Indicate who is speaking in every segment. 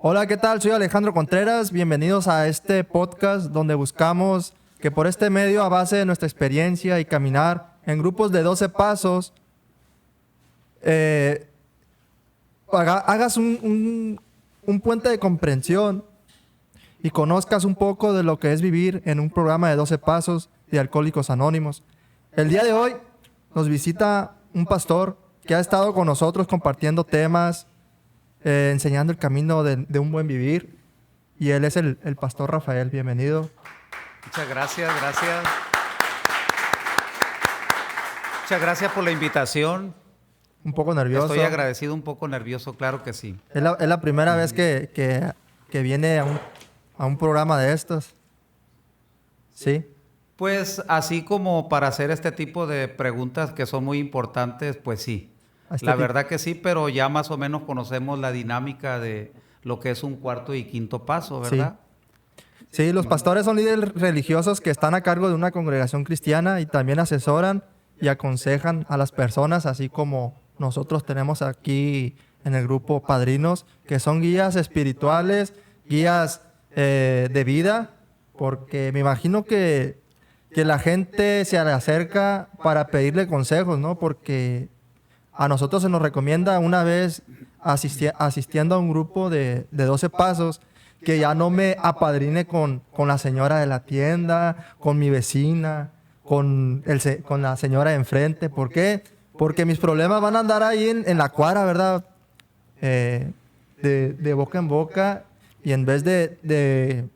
Speaker 1: Hola, ¿qué tal? Soy Alejandro Contreras. Bienvenidos a este podcast donde buscamos que por este medio, a base de nuestra experiencia y caminar en grupos de 12 pasos, hagas un puente de comprensión y conozcas un poco de lo que es vivir en un programa de 12 pasos de Alcohólicos Anónimos. El día de hoy nos visita un pastor que ha estado con nosotros compartiendo temas, enseñando el camino de un buen vivir. Y él es el pastor Rafael. Bienvenido.
Speaker 2: Muchas gracias. Muchas gracias por la invitación.
Speaker 1: Un poco nervioso.
Speaker 2: Estoy agradecido, un poco nervioso, claro que sí.
Speaker 1: Es la primera vez que viene a un programa de estos. ¿Sí?
Speaker 2: Pues así como para hacer este tipo de preguntas que son muy importantes, pues sí. La verdad que sí, pero ya más o menos conocemos la dinámica de lo que es un cuarto y quinto paso, ¿verdad?
Speaker 1: Sí, los pastores son líderes religiosos que están a cargo de una congregación cristiana y también asesoran y aconsejan a las personas, así como nosotros tenemos aquí en el grupo padrinos, que son guías espirituales, guías de vida, porque me imagino que la gente se le acerca para pedirle consejos, ¿no? Porque a nosotros se nos recomienda una vez asistiendo a un grupo de 12 pasos que ya no me apadrine con la señora de la tienda, con mi vecina, con la señora de enfrente. ¿Por qué? Porque mis problemas van a andar ahí en la cuadra, ¿verdad? De boca en boca, y en vez de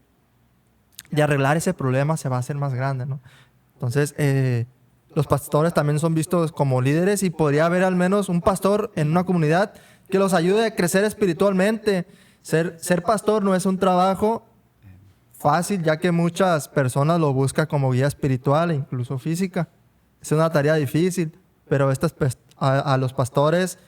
Speaker 1: arreglar ese problema se va a hacer más grande, ¿no? Entonces, los pastores también son vistos como líderes y podría haber al menos un pastor en una comunidad que los ayude a crecer espiritualmente. Ser pastor no es un trabajo fácil, ya que muchas personas lo buscan como guía espiritual e incluso física. Es una tarea difícil, pero a los pastores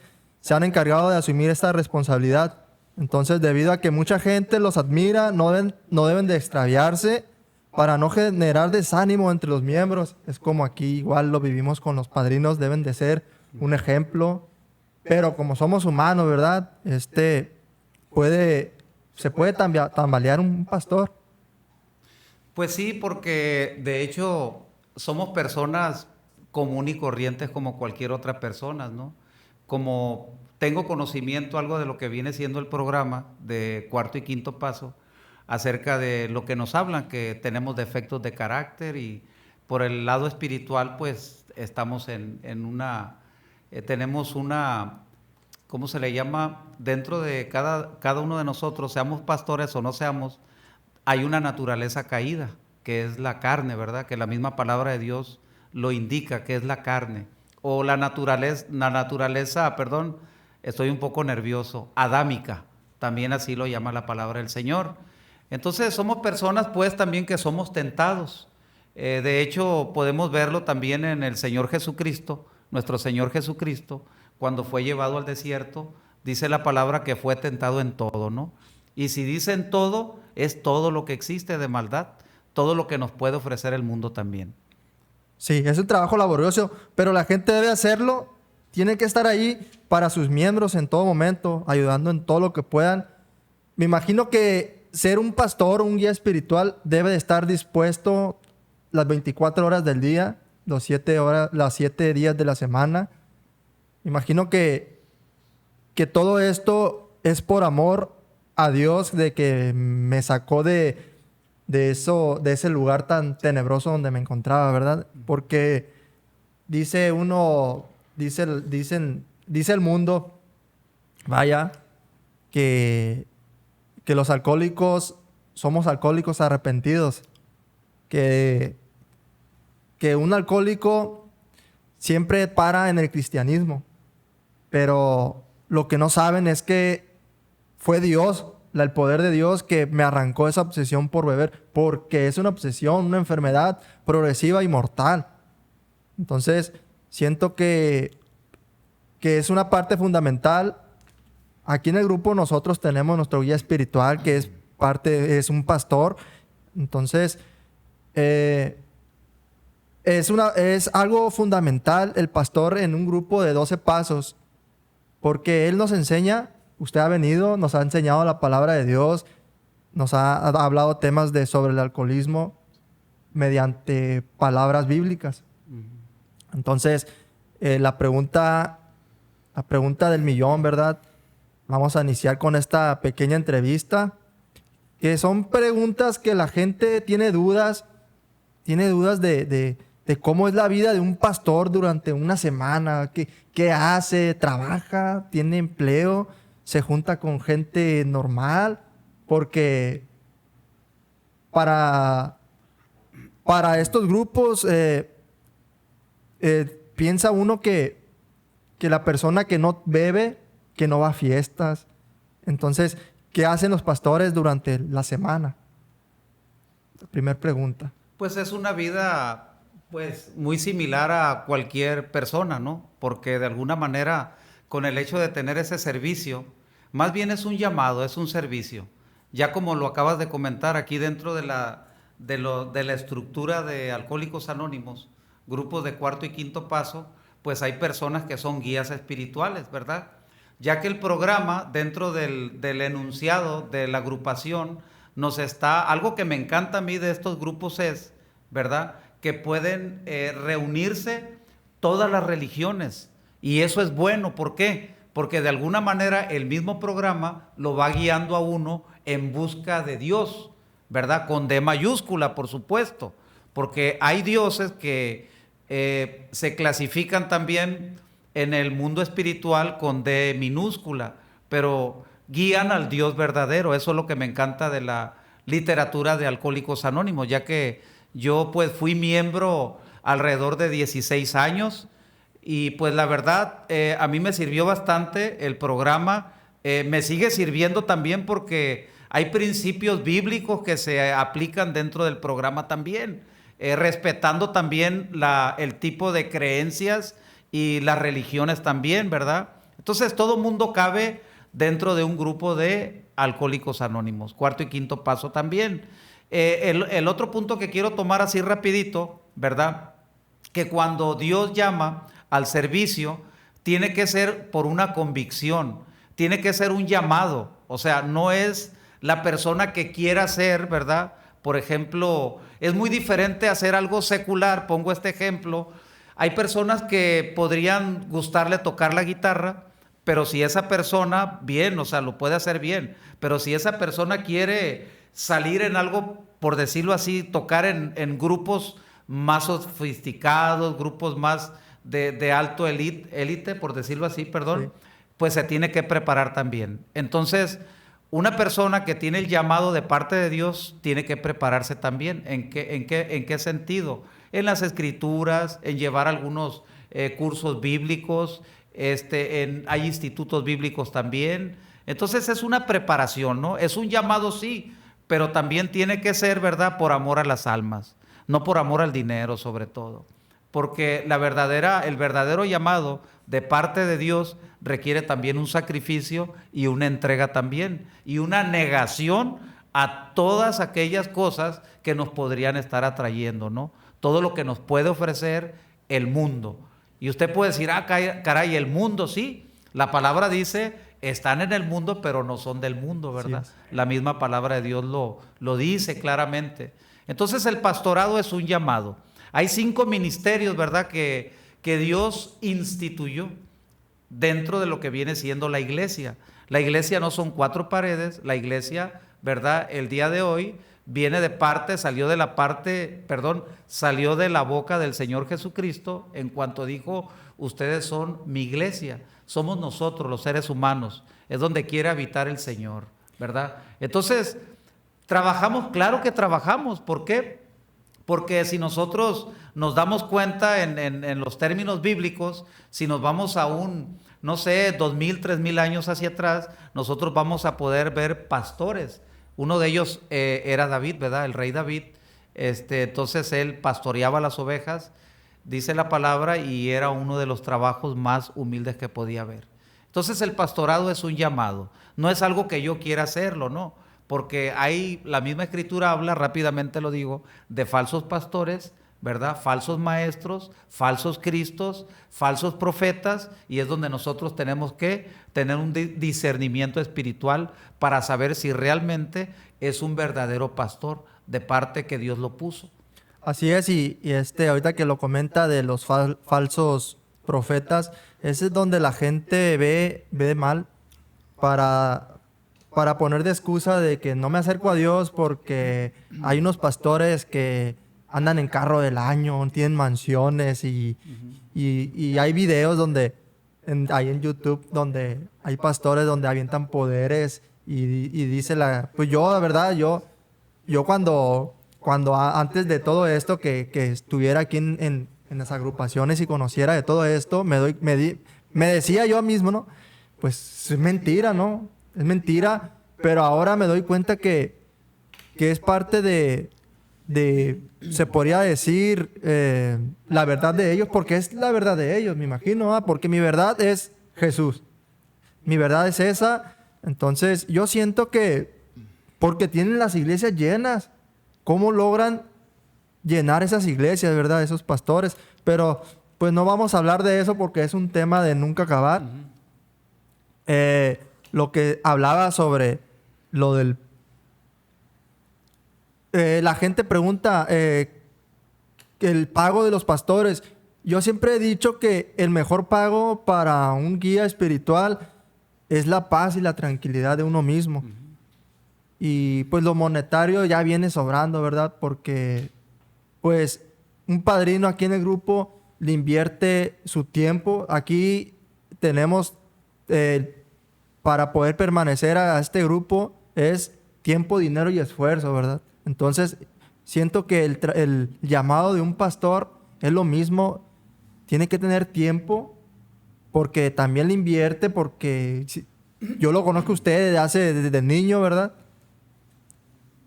Speaker 1: se han encargado de asumir esta responsabilidad. Entonces, debido a que mucha gente los admira, no deben de extraviarse para no generar desánimo entre los miembros. Es como aquí igual lo vivimos con los padrinos, deben de ser un ejemplo. Pero como somos humanos, ¿verdad? Se puede tambalear un pastor.
Speaker 2: Pues sí, porque de hecho somos personas común y corrientes como cualquier otra persona, ¿no? Como tengo conocimiento algo de lo que viene siendo el programa de cuarto y quinto paso, acerca de lo que nos hablan, que tenemos defectos de carácter, y por el lado espiritual pues estamos tenemos una, ¿cómo se le llama? Dentro de cada uno de nosotros, seamos pastores o no seamos, hay una naturaleza caída, que es la carne, ¿verdad? Que la misma palabra de Dios lo indica, que es la carne. O la naturaleza, perdón, estoy un poco nervioso, adámica, también así lo llama la palabra del Señor. Entonces somos personas pues también que somos tentados. De hecho podemos verlo también en el Señor Jesucristo, nuestro Señor Jesucristo, cuando fue llevado al desierto, dice la palabra que fue tentado en todo, ¿no? Y si dicen todo, es todo lo que existe de maldad, todo lo que nos puede ofrecer el mundo también.
Speaker 1: Sí, es un trabajo laborioso, pero la gente debe hacerlo, tiene que estar ahí para sus miembros en todo momento, ayudando en todo lo que puedan. Me imagino que ser un pastor, un guía espiritual, debe de estar dispuesto las 24 horas del día, las 7 días de la semana. Me imagino que todo esto es por amor a Dios, de que me sacó de ese lugar tan tenebroso donde me encontraba, ¿verdad? Porque dice el mundo, vaya, que los alcohólicos somos alcohólicos arrepentidos, que un alcohólico siempre para en el cristianismo, pero lo que no saben es que fue Dios, el poder de Dios, que me arrancó esa obsesión por beber, porque es una obsesión, una enfermedad progresiva y mortal. Entonces, siento que es una parte fundamental. Aquí en el grupo nosotros tenemos nuestro guía espiritual, que es un pastor. Entonces, es algo fundamental el pastor en un grupo de 12 pasos, porque él nos enseña usted ha venido, nos ha enseñado la palabra de Dios, nos ha hablado temas sobre el alcoholismo mediante palabras bíblicas. Entonces, la pregunta del millón, ¿verdad? Vamos a iniciar con esta pequeña entrevista, que son preguntas que la gente tiene dudas de cómo es la vida de un pastor durante una semana, qué hace, trabaja, tiene empleo, se junta con gente normal, porque para estos grupos piensa uno que la persona que no bebe, que no va a fiestas. Entonces, ¿qué hacen los pastores durante la semana? Primer pregunta.
Speaker 2: Pues es una vida pues muy similar a cualquier persona, ¿no? Porque de alguna manera, con el hecho de tener ese servicio, más bien es un llamado, es un servicio. Ya como lo acabas de comentar, aquí dentro de la estructura de Alcohólicos Anónimos, grupos de cuarto y quinto paso, pues hay personas que son guías espirituales, ¿verdad? Ya que el programa, dentro del enunciado de la agrupación, algo que me encanta a mí de estos grupos es, ¿verdad?, que pueden reunirse todas las religiones. Y eso es bueno, ¿por qué? Porque de alguna manera el mismo programa lo va guiando a uno en busca de Dios, ¿verdad? Con D mayúscula, por supuesto, porque hay dioses que se clasifican también en el mundo espiritual con D minúscula, pero guían al Dios verdadero. Eso es lo que me encanta de la literatura de Alcohólicos Anónimos, ya que yo pues fui miembro alrededor de 16 años y pues la verdad a mí me sirvió bastante el programa, me sigue sirviendo también porque hay principios bíblicos que se aplican dentro del programa también, respetando también el tipo de creencias y las religiones también, ¿verdad? Entonces todo mundo cabe dentro de un grupo de Alcohólicos Anónimos, cuarto y quinto paso también. El otro punto que quiero tomar así rapidito, ¿verdad? Que cuando Dios llama al servicio, tiene que ser por una convicción, tiene que ser un llamado, o sea, no es la persona que quiera hacer, ¿verdad? Por ejemplo, es muy diferente hacer algo secular, pongo este ejemplo, hay personas que podrían gustarle tocar la guitarra, pero si esa persona, bien, o sea, lo puede hacer bien, pero si esa persona quiere salir en algo, por decirlo así, tocar en grupos más sofisticados, grupos más de alto élite, por decirlo así, perdón, sí, pues se tiene que preparar también. Entonces, una persona que tiene el llamado de parte de Dios tiene que prepararse también. ¿En qué sentido? En las escrituras, en llevar algunos cursos bíblicos, hay institutos bíblicos también. Entonces es una preparación, ¿no? Es un llamado, sí, pero también tiene que ser, ¿verdad?, por amor a las almas, no por amor al dinero sobre todo. Porque el verdadero llamado de parte de Dios requiere también un sacrificio y una entrega también, y una negación a todas aquellas cosas que nos podrían estar atrayendo, ¿no? Todo lo que nos puede ofrecer el mundo. Y usted puede decir, caray, el mundo, sí. La palabra dice, están en el mundo, pero no son del mundo, ¿verdad? Sí. La misma palabra de Dios lo dice claramente. Entonces el pastorado es un llamado. Hay 5 ministerios, ¿verdad?, que Dios instituyó dentro de lo que viene siendo la iglesia. La iglesia no son 4 paredes, la iglesia, ¿verdad?, el día de hoy salió de la boca del Señor Jesucristo en cuanto dijo, ustedes son mi iglesia, somos nosotros los seres humanos, es donde quiere habitar el Señor, ¿verdad? Entonces, trabajamos, claro que trabajamos, ¿por qué? Porque si nosotros nos damos cuenta en los términos bíblicos, si nos vamos a 2,000, 3,000 años hacia atrás, nosotros vamos a poder ver pastores. Uno de ellos era David, ¿verdad? El rey David. Entonces él pastoreaba las ovejas, dice la palabra, y era uno de los trabajos más humildes que podía haber. Entonces el pastorado es un llamado. No es algo que yo quiera hacerlo, no. Porque la misma escritura habla, rápidamente lo digo, de falsos pastores, ¿verdad? Falsos maestros, falsos cristos, falsos profetas, y es donde nosotros tenemos que tener un discernimiento espiritual para saber si realmente es un verdadero pastor de parte que Dios lo puso.
Speaker 1: Así es, y ahorita que lo comenta de los falsos profetas, ese es donde la gente ve mal para poner de excusa de que no me acerco a Dios porque hay unos pastores que andan en carro del año, tienen mansiones y hay videos donde ahí en YouTube donde hay pastores donde avientan poderes y dice pues yo, la verdad, yo cuando antes de todo esto que estuviera aquí en las agrupaciones y conociera de todo esto, me decía yo mismo, ¿no? Pues es mentira, ¿no? Es mentira, pero ahora me doy cuenta que es parte se podría decir, la verdad de ellos, porque es la verdad de ellos, me imagino, ¿ah? Porque mi verdad es Jesús. Mi verdad es esa. Entonces, yo siento que porque tienen las iglesias llenas, ¿cómo logran llenar esas iglesias, verdad? Esos pastores. Pero, pues no vamos a hablar de eso porque es un tema de nunca acabar. Lo que hablaba sobre lo del... la gente pregunta el pago de los pastores. Yo siempre he dicho que el mejor pago para un guía espiritual es la paz y la tranquilidad de uno mismo. Y pues lo monetario ya viene sobrando, ¿verdad? Porque pues un padrino aquí en el grupo le invierte su tiempo. Aquí tenemos para poder permanecer a este grupo es tiempo, dinero y esfuerzo, ¿verdad? Entonces siento que el llamado de un pastor es lo mismo. Tiene que tener tiempo porque también le invierte, porque yo lo conozco a usted desde niño, ¿verdad?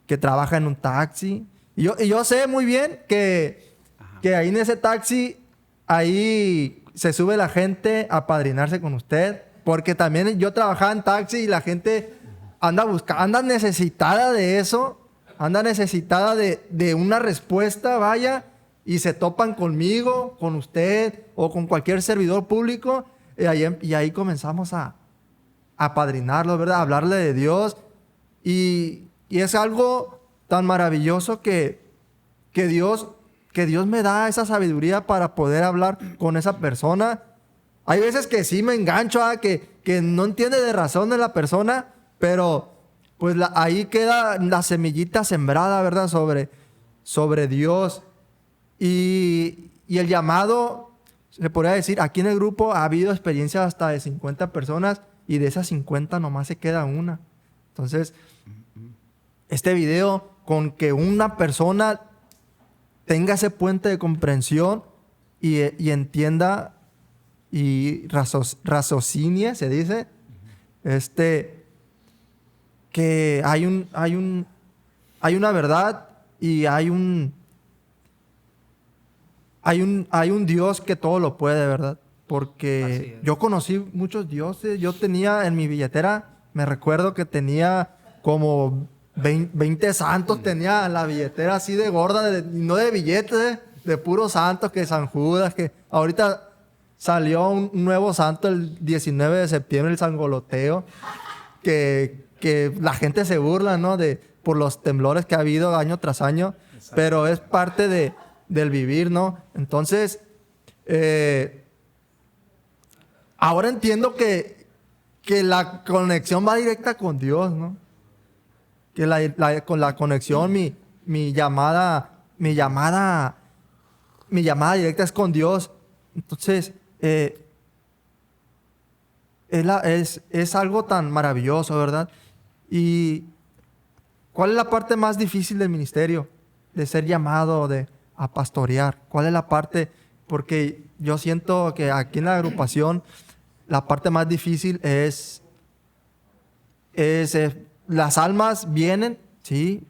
Speaker 1: Que trabaja en un taxi. Y yo sé muy bien que ahí en ese taxi, ahí se sube la gente a apadrinarse con usted. Porque también yo trabajaba en taxi y la gente anda necesitada de eso. Anda necesitada de una respuesta, vaya. Y se topan conmigo, con usted o con cualquier servidor público. Y ahí comenzamos a apadrinarlo, ¿verdad? A hablarle de Dios. Y es algo tan maravilloso que Dios me da esa sabiduría para poder hablar con esa persona. Hay veces que sí me engancho que no entiende de razón de la persona, pero pues ahí queda la semillita sembrada, ¿verdad? Sobre Dios. Y el llamado, se podría decir, aquí en el grupo ha habido experiencias hasta de 50 personas y de esas 50 nomás se queda una. Entonces, este video, con que una persona tenga ese puente de comprensión y entienda y raciocine, se dice, que hay una verdad y hay un Dios que todo lo puede, ¿verdad? Porque yo conocí muchos dioses. Yo tenía en mi billetera, me recuerdo que tenía como 20 santos, tenía la billetera así de gorda, no de billetes, de puros santos, que San Judas, que ahorita salió un nuevo santo el 19 de septiembre, el Sangoloteo, que la gente se burla, ¿no? Por los temblores que ha habido año tras año. Exacto. Pero es parte del vivir, ¿no? Entonces, ahora entiendo que la conexión va directa con Dios, ¿no? Que con la conexión, mi llamada directa es con Dios. Entonces, es algo tan maravilloso, ¿verdad? ¿Y cuál es la parte más difícil del ministerio? De ser llamado a pastorear. ¿Cuál es la parte? Porque yo siento que aquí en la agrupación la parte más difícil es las almas vienen, sí,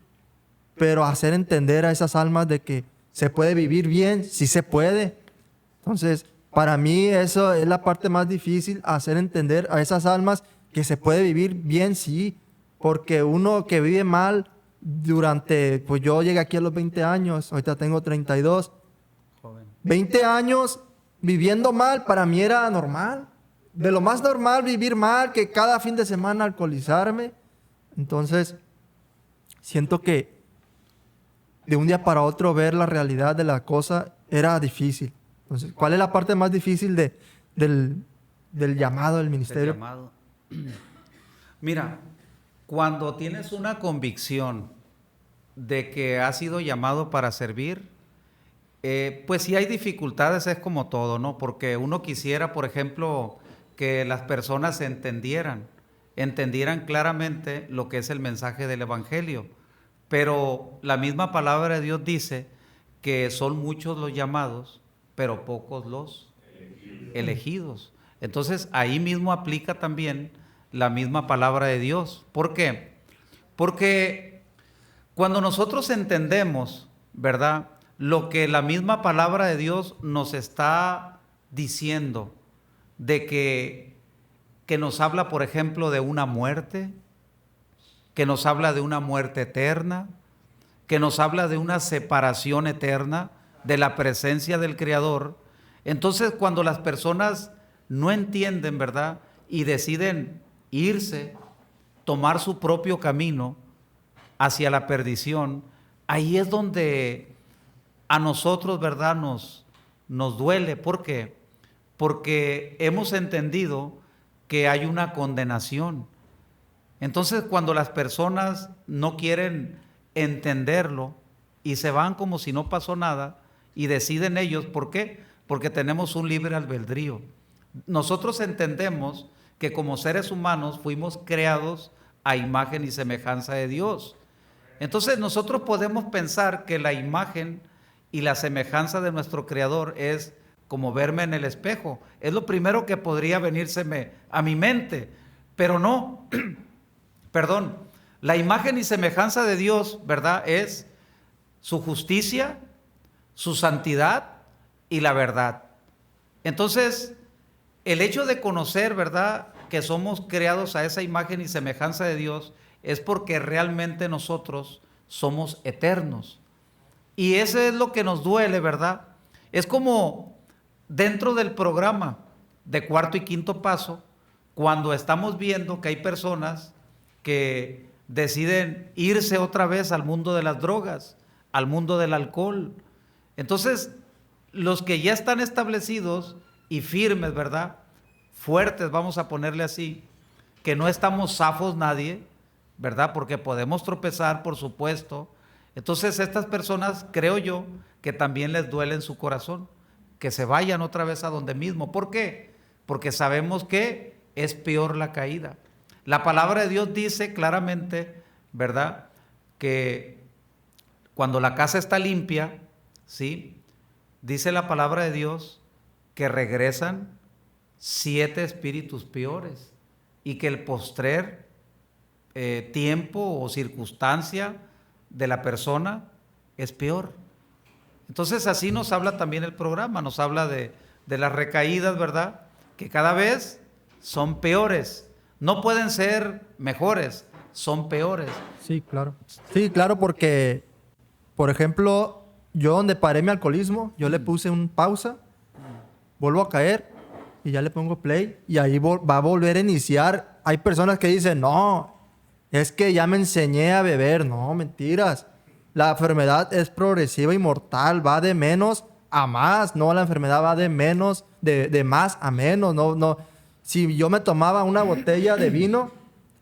Speaker 1: pero hacer entender a esas almas de que se puede vivir bien, sí se puede. Entonces, para mí eso es la parte más difícil, hacer entender a esas almas que se puede vivir bien, sí, porque uno que vive mal pues yo llegué aquí a los 20 años, ahorita tengo 32, 20 años viviendo mal, para mí era normal. De lo más normal vivir mal, que cada fin de semana alcoholizarme. Entonces, siento que de un día para otro ver la realidad de la cosa era difícil. Entonces, ¿cuál es la parte más difícil del llamado del ministerio?
Speaker 2: El llamado. Mira, cuando tienes una convicción de que has sido llamado para servir, pues si hay dificultades es como todo, ¿no? Porque uno quisiera, por ejemplo, que las personas entendieran claramente lo que es el mensaje del Evangelio. Pero la misma palabra de Dios dice que son muchos los llamados, pero pocos los elegidos. Entonces ahí mismo aplica también la misma palabra de Dios. ¿Por qué? Porque cuando nosotros entendemos, ¿verdad?, lo que la misma palabra de Dios nos está diciendo, de que nos habla, por ejemplo, de una muerte, que nos habla de una muerte eterna, que nos habla de una separación eterna de la presencia del Creador. Entonces, cuando las personas no entienden, ¿verdad?, y deciden irse, tomar su propio camino hacia la perdición, ahí es donde a nosotros, ¿verdad?, nos duele. ¿Por qué? Porque hemos entendido que hay una condenación. Entonces, cuando las personas no quieren entenderlo y se van como si no pasó nada y deciden ellos, ¿por qué? Porque tenemos un libre albedrío. Nosotros entendemos que como seres humanos fuimos creados a imagen y semejanza de Dios. Entonces nosotros podemos pensar que la imagen y la semejanza de nuestro Creador es como verme en el espejo. Es lo primero que podría venírseme a mi mente, pero no. Perdón, la imagen y semejanza de Dios, ¿verdad?, es su justicia, su santidad y la verdad. Entonces, el hecho de conocer, ¿verdad?, que somos creados a esa imagen y semejanza de Dios es porque realmente nosotros somos eternos. Y eso es lo que nos duele, ¿verdad? Es como dentro del programa de cuarto y quinto paso, cuando estamos viendo que hay personas que deciden irse otra vez al mundo de las drogas, al mundo del alcohol. Entonces, los que ya están establecidos y firmes, ¿verdad?, fuertes, vamos a ponerle así, que no estamos zafos nadie, ¿verdad?, porque podemos tropezar, por supuesto. Entonces, estas personas, creo yo, que también les duele en su corazón, que se vayan otra vez a donde mismo. ¿Por qué? Porque sabemos que es peor la caída. La palabra de Dios dice claramente, ¿verdad?, que cuando la casa está limpia, ¿sí?, dice la palabra de Dios que regresan 7 espíritus peores y que el postrer tiempo o circunstancia de la persona es peor. Entonces así nos habla también el programa, nos habla de las recaídas, ¿verdad?, que cada vez son peores. No pueden ser mejores, son peores.
Speaker 1: Sí, claro. Sí, claro, porque, por ejemplo, yo donde paré mi alcoholismo, yo le puse un pausa, vuelvo a caer y ya le pongo play y ahí va a volver a iniciar. Hay personas que dicen, no, es que ya me enseñé a beber. No, mentiras. La enfermedad es progresiva y mortal, va de menos a más. No, la enfermedad va de menos, de más a menos. No. Si yo me tomaba una botella de vino,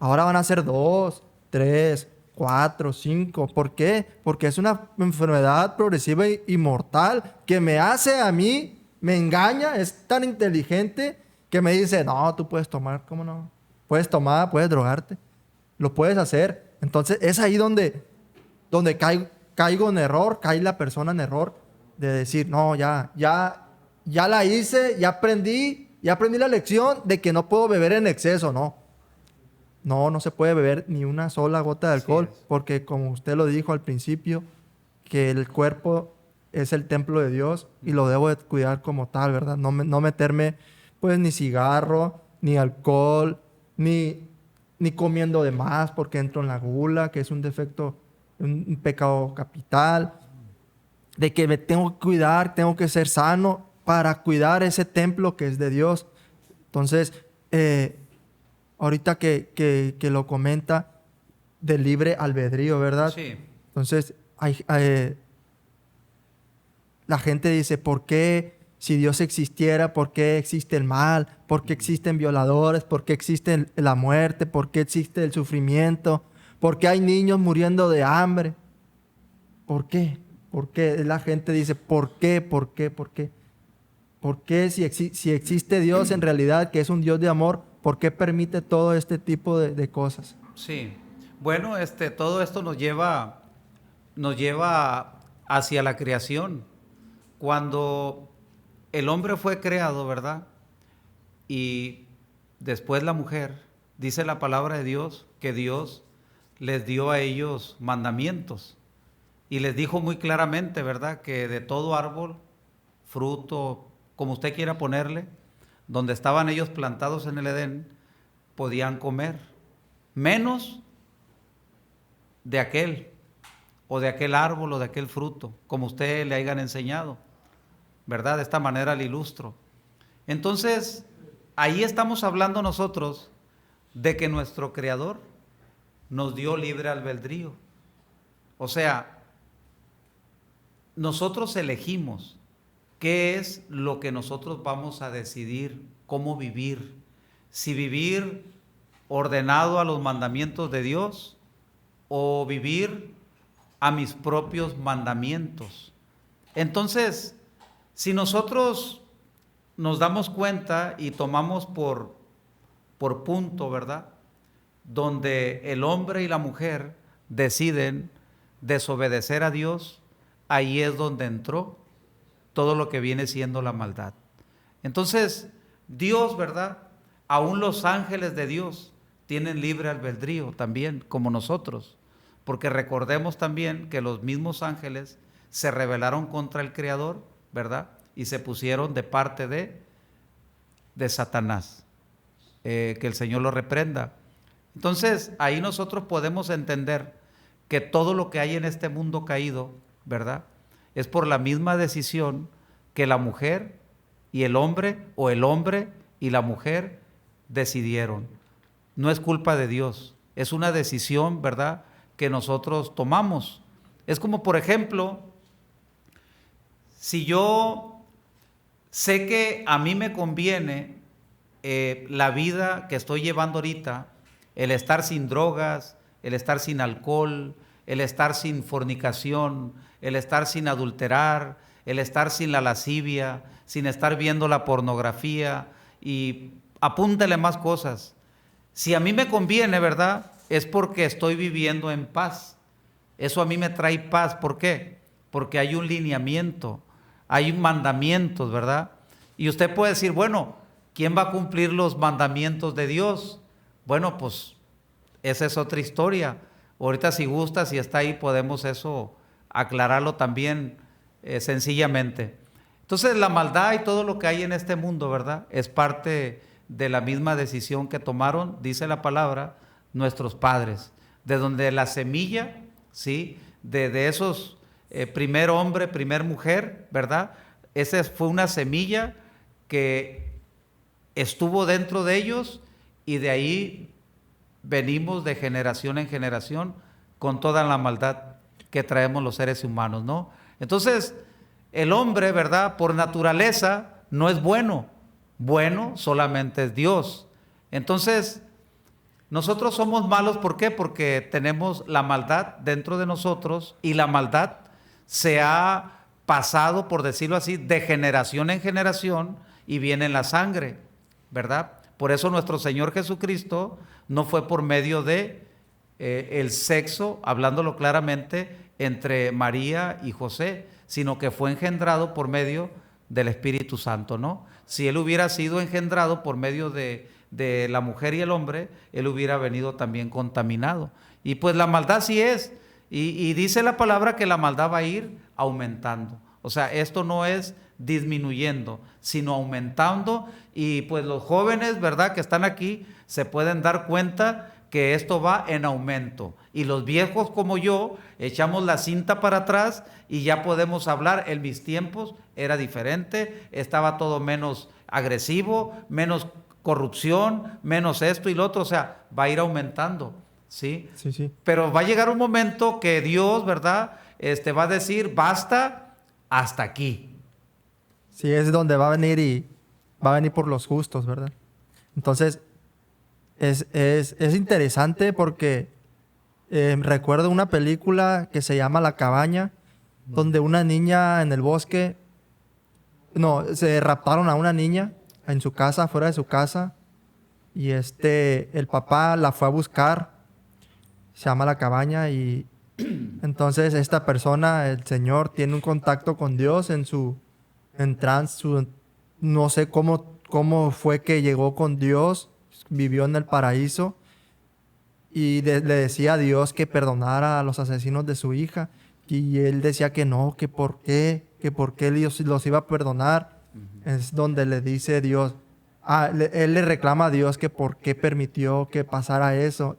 Speaker 1: ahora van a ser 2, 3, 4, 5. ¿Por qué? Porque es una enfermedad progresiva y mortal que me hace a mí, me engaña, es tan inteligente que me dice, no, tú puedes tomar, ¿cómo no? Puedes tomar, puedes drogarte, lo puedes hacer. Entonces es ahí donde caigo en error, cae la persona en error de decir, no, ya la hice, ya aprendí la lección de que no puedo beber en exceso. No se puede beber ni una sola gota de alcohol, porque como usted lo dijo al principio, que el cuerpo es el templo de Dios y lo debo de cuidar como tal, ¿verdad? No meterme pues ni cigarro, ni alcohol, ni comiendo de más porque entro en la gula, que es un defecto, un pecado capital. de que me tengo que cuidar, tengo que ser sano para cuidar ese templo que es de Dios. Entonces, ahorita que lo comenta del libre albedrío, ¿verdad?
Speaker 2: Sí.
Speaker 1: Entonces, la gente dice, ¿por qué si Dios existiera, por qué existe el mal? ¿Por qué existen violadores? ¿Por qué existe la muerte? ¿Por qué existe el sufrimiento? ¿Por qué hay niños muriendo de hambre? ¿Por qué? ¿Por qué? La gente dice, ¿por qué? ¿Por qué? ¿Por qué? ¿Por qué si existe Dios en realidad, que es un Dios de amor, por qué permite todo este tipo de cosas?
Speaker 2: Sí. Bueno, todo esto nos lleva hacia la creación. Cuando el hombre fue creado, ¿verdad? Y después la mujer, dice la palabra de Dios que Dios les dio a ellos mandamientos y les dijo muy claramente, ¿verdad? Que de todo árbol, fruto, como usted quiera ponerle, donde estaban ellos plantados en el Edén, podían comer, menos de aquel, o de aquel árbol, o de aquel fruto, como usted le hayan enseñado, ¿verdad? De esta manera le ilustro. Entonces, ahí estamos hablando nosotros de que nuestro Creador nos dio libre albedrío. O sea, nosotros elegimos qué es lo que nosotros vamos a decidir, cómo vivir. Si vivir ordenado a los mandamientos de Dios o vivir a mis propios mandamientos. Entonces, si nosotros nos damos cuenta y tomamos por punto, ¿verdad? Donde el hombre y la mujer deciden desobedecer a Dios, ahí es donde entró todo lo que viene siendo la maldad. Entonces, Dios, ¿verdad? Aún los ángeles de Dios tienen libre albedrío también, como nosotros, porque recordemos también que los mismos ángeles se rebelaron contra el Creador, ¿verdad? Y se pusieron de parte de Satanás. Que el Señor lo reprenda. Entonces, ahí nosotros podemos entender que todo lo que hay en este mundo caído, ¿verdad? Es por la misma decisión que la mujer y el hombre, o el hombre y la mujer decidieron. No es culpa de Dios, es una decisión, ¿verdad?, que nosotros tomamos. Es como, por ejemplo, si yo sé que a mí me conviene la vida que estoy llevando ahorita, el estar sin drogas, el estar sin alcohol, el estar sin fornicación, el estar sin adulterar, el estar sin la lascivia, sin estar viendo la pornografía, y apúntale más cosas. Si a mí me conviene, ¿verdad?, es porque estoy viviendo en paz. Eso a mí me trae paz. ¿Por qué? Porque hay un lineamiento, hay mandamientos, ¿verdad? Y usted puede decir, bueno, ¿quién va a cumplir los mandamientos de Dios? Bueno, pues esa es otra historia. Ahorita, si gusta, si está ahí, podemos eso aclararlo también sencillamente. Entonces, la maldad y todo lo que hay en este mundo, ¿verdad?, es parte de la misma decisión que tomaron, dice la palabra, nuestros padres, de donde la semilla, ¿sí?, de esos primer hombre, primer mujer, ¿verdad?, esa fue una semilla que estuvo dentro de ellos, y de ahí venimos de generación en generación con toda la maldad que traemos los seres humanos, ¿no? Entonces, el hombre, ¿verdad?, por naturaleza no es bueno. Bueno solamente es Dios. Entonces, nosotros somos malos, ¿por qué? Porque tenemos la maldad dentro de nosotros, y la maldad se ha pasado, por decirlo así, de generación en generación, y viene en la sangre, ¿verdad? Por eso nuestro Señor Jesucristo no fue por medio de el sexo, hablándolo claramente, entre María y José, sino que fue engendrado por medio del Espíritu Santo, ¿no? Si él hubiera sido engendrado por medio de la mujer y el hombre, él hubiera venido también contaminado. Y pues la maldad sí es, y dice la palabra que la maldad va a ir aumentando. O sea, esto no es disminuyendo, sino aumentando, y pues los jóvenes, ¿verdad?, que están aquí, se pueden dar cuenta que esto va en aumento. Y los viejos como yo echamos la cinta para atrás y ya podemos hablar. En mis tiempos era diferente, estaba todo menos agresivo, menos corrupción, menos esto y lo otro. O sea, va a ir aumentando, ¿sí?
Speaker 1: Sí, sí.
Speaker 2: Pero va a llegar un momento que Dios, ¿verdad? Va a decir, basta, hasta aquí.
Speaker 1: Sí, es donde va a venir y va a venir por los justos, ¿verdad? Entonces, es interesante porque recuerdo una película que se llama La Cabaña, donde una niña en el bosque, no, se raptaron a una niña en su casa, fuera de su casa, y el papá la fue a buscar, se llama La Cabaña, y entonces esta persona, el señor, tiene un contacto con Dios en trance, no sé cómo fue que llegó con Dios, vivió en el paraíso y le decía a Dios que perdonara a los asesinos de su hija. Y él decía que no, que por qué Dios los iba a perdonar. Es donde le dice Dios, él le reclama a Dios que por qué permitió que pasara eso.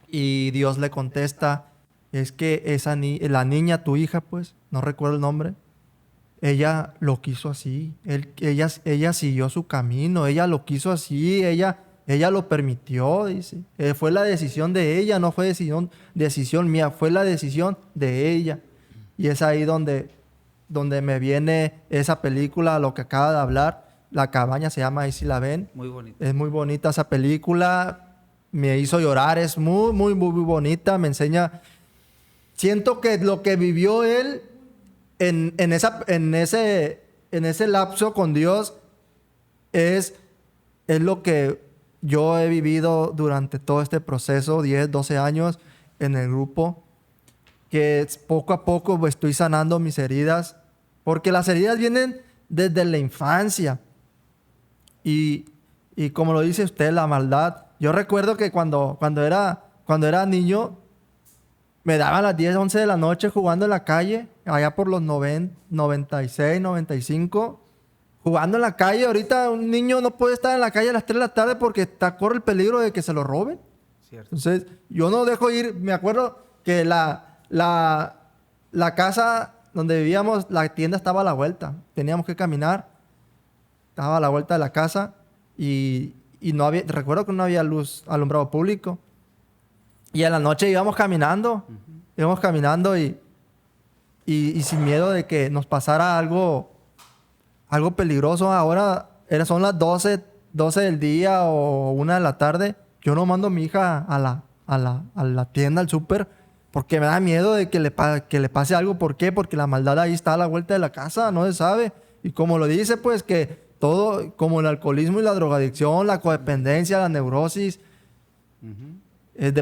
Speaker 1: Y Dios le contesta, es que la niña, tu hija, pues, no recuerdo el nombre, ella lo quiso así. Ella siguió su camino, ella lo quiso así, ella lo permitió, dice. Fue la decisión de ella, no fue decisión mía, fue la decisión de ella. Y es ahí donde me viene esa película, lo que acaba de hablar. La Cabaña se llama, ahí si la ven.
Speaker 2: Muy bonito.
Speaker 1: Es muy bonita esa película. Me hizo llorar, es muy, muy, muy, muy bonita. Me enseña. Siento que lo que vivió él en ese lapso con Dios es lo que yo he vivido durante todo este proceso, 10, 12 años en el grupo, que poco a poco pues, estoy sanando mis heridas, porque las heridas vienen desde la infancia. Y como lo dice usted, la maldad. Yo recuerdo que cuando era niño, me daban las 10, 11 de la noche jugando en la calle, allá por los 96, 95, jugando en la calle. Ahorita un niño no puede estar en la calle a las 3 de la tarde porque corre el peligro de que se lo roben.
Speaker 2: Cierto.
Speaker 1: Entonces, yo no dejo ir. Me acuerdo que la casa donde vivíamos, la tienda estaba a la vuelta. Teníamos que caminar. Estaba a la vuelta de la casa y no había, recuerdo que no había luz, alumbrado público. Y en la noche íbamos caminando y sin miedo de que nos pasara algo peligroso. Ahora son las 12 del día o 1 de la tarde. Yo no mando a mi hija a la tienda, al súper, porque me da miedo de que le pase algo. ¿Por qué? Porque la maldad ahí está a la vuelta de la casa, no se sabe. Y como lo dice, pues que todo, como el alcoholismo y la drogadicción, la codependencia, la neurosis,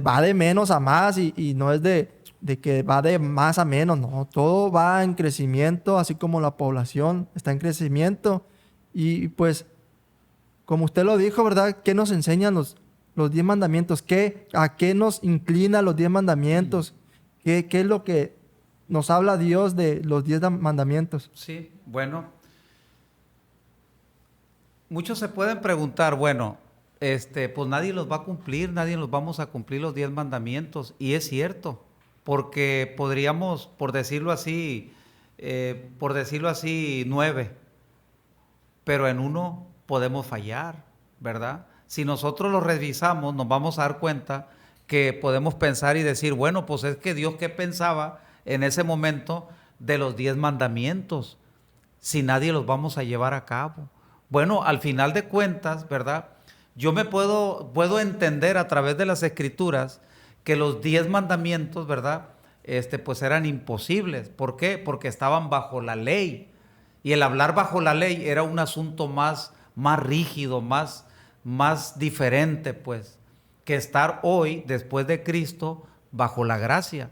Speaker 1: va de menos a más y no es de que va de más a menos, no. Todo va en crecimiento, así como la población está en crecimiento. Y pues, como usted lo dijo, ¿verdad? ¿Qué nos enseñan los 10 mandamientos? ¿A qué nos inclina los 10 mandamientos? ¿Qué es lo que nos habla Dios de los 10 mandamientos?
Speaker 2: Sí, bueno. Muchos se pueden preguntar, bueno, pues nadie los va a cumplir, nadie los vamos a cumplir los 10 mandamientos. Y es cierto, porque podríamos, por decirlo así, 9, pero en uno podemos fallar, ¿verdad? Si nosotros lo revisamos, nos vamos a dar cuenta que podemos pensar y decir, bueno, pues es que Dios, ¿qué pensaba en ese momento de los 10 mandamientos? Si nadie los vamos a llevar a cabo. Bueno, al final de cuentas, ¿verdad? Yo me puedo entender a través de las Escrituras que los 10 mandamientos, ¿verdad? Pues eran imposibles. ¿Por qué? Porque estaban bajo la ley. Y el hablar bajo la ley era un asunto más rígido, más diferente, pues, que estar hoy, después de Cristo, bajo la gracia.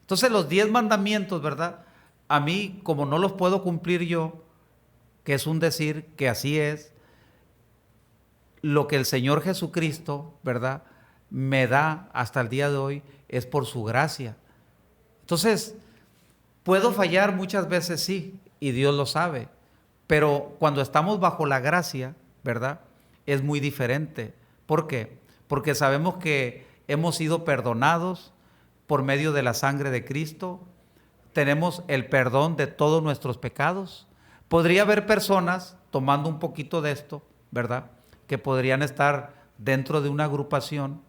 Speaker 2: Entonces los 10 mandamientos, ¿verdad? A mí, como no los puedo cumplir yo, que es un decir que así es, lo que el Señor Jesucristo, ¿verdad?, me da hasta el día de hoy es por su gracia. Entonces, puedo fallar muchas veces, sí, y Dios lo sabe, pero cuando estamos bajo la gracia, ¿verdad?, es muy diferente. ¿Por qué? porque sabemos que hemos sido perdonados por medio de la sangre de Cristo, tenemos el perdón de todos nuestros pecados. Podría haber personas, tomando un poquito de esto, ¿verdad?, que podrían estar dentro de una agrupación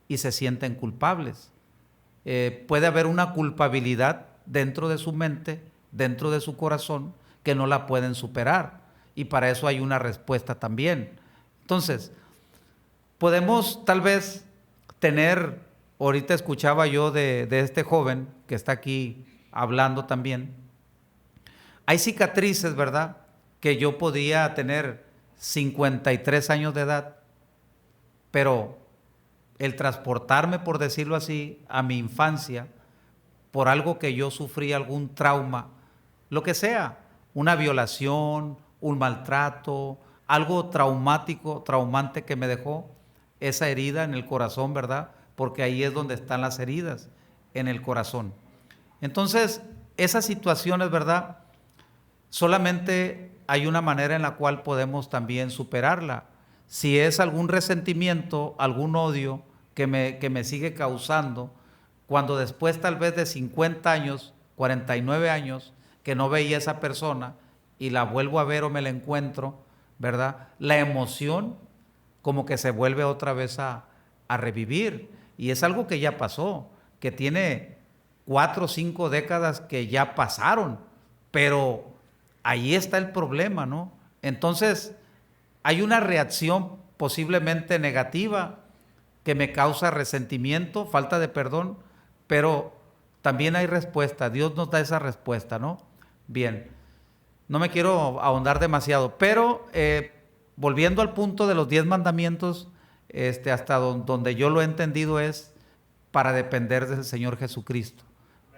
Speaker 2: y se sienten culpables. Puede haber una culpabilidad dentro de su mente, dentro de su corazón, que no la pueden superar, y para eso hay una respuesta también. Entonces, podemos tal vez tener, ahorita escuchaba yo de este joven que está aquí hablando también, hay cicatrices, ¿verdad?, que yo podía tener 53 años de edad, pero el transportarme, por decirlo así, a mi infancia, por algo que yo sufrí, algún trauma, lo que sea, una violación, un maltrato, algo traumático, traumante que me dejó esa herida en el corazón, ¿verdad? Porque ahí es donde están las heridas, en el corazón. Entonces, esas situaciones, ¿verdad?, solamente hay una manera en la cual podemos también superarla. Si es algún resentimiento, algún odio que me sigue causando, cuando después tal vez de 50 años, 49 años, que no veía a esa persona y la vuelvo a ver o me la encuentro, ¿verdad?, la emoción como que se vuelve otra vez a revivir. Y es algo que ya pasó, que tiene 4 o 5 décadas que ya pasaron, pero ahí está el problema, ¿no? Entonces, hay una reacción posiblemente negativa que me causa resentimiento, falta de perdón, pero también hay respuesta. Dios nos da esa respuesta, ¿no? Bien, no me quiero ahondar demasiado, pero volviendo al punto de los 10 mandamientos, hasta donde yo lo he entendido es para depender del Señor Jesucristo,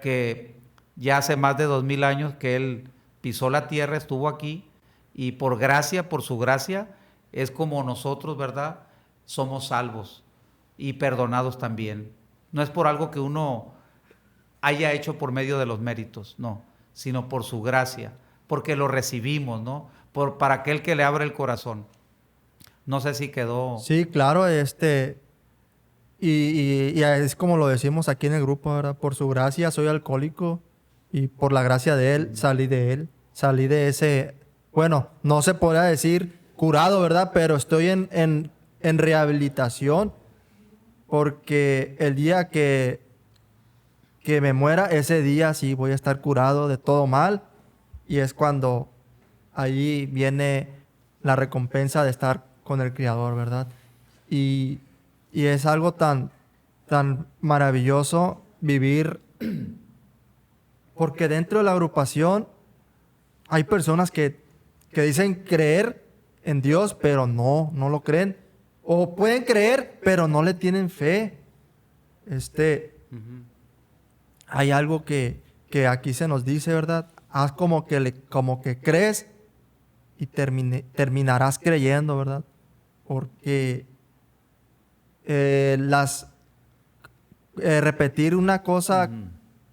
Speaker 2: que ya hace más de 2000 años que Él pisó la tierra, estuvo aquí, y por gracia, por su gracia, es como nosotros, ¿verdad?, somos salvos y perdonados también. No es por algo que uno haya hecho por medio de los méritos, no, sino por su gracia, porque lo recibimos, ¿no? Para aquel que le abre el corazón. No sé si quedó.
Speaker 1: Sí, claro, y es como lo decimos aquí en el grupo, ¿verdad? Por su gracia soy alcohólico y por la gracia de Él, salí de ese, bueno, no se podría decir curado, ¿verdad? Pero estoy en rehabilitación, porque el día que me muera, ese día sí voy a estar curado de todo mal, y es cuando ahí viene la recompensa de estar con el Creador, ¿verdad? Y es algo tan maravilloso vivir, porque dentro de la agrupación hay personas que dicen creer en Dios, pero no lo creen. O pueden creer, pero no le tienen fe. Hay algo que aquí se nos dice, ¿verdad? Haz como que crees y terminarás creyendo, ¿verdad? Porque repetir una cosa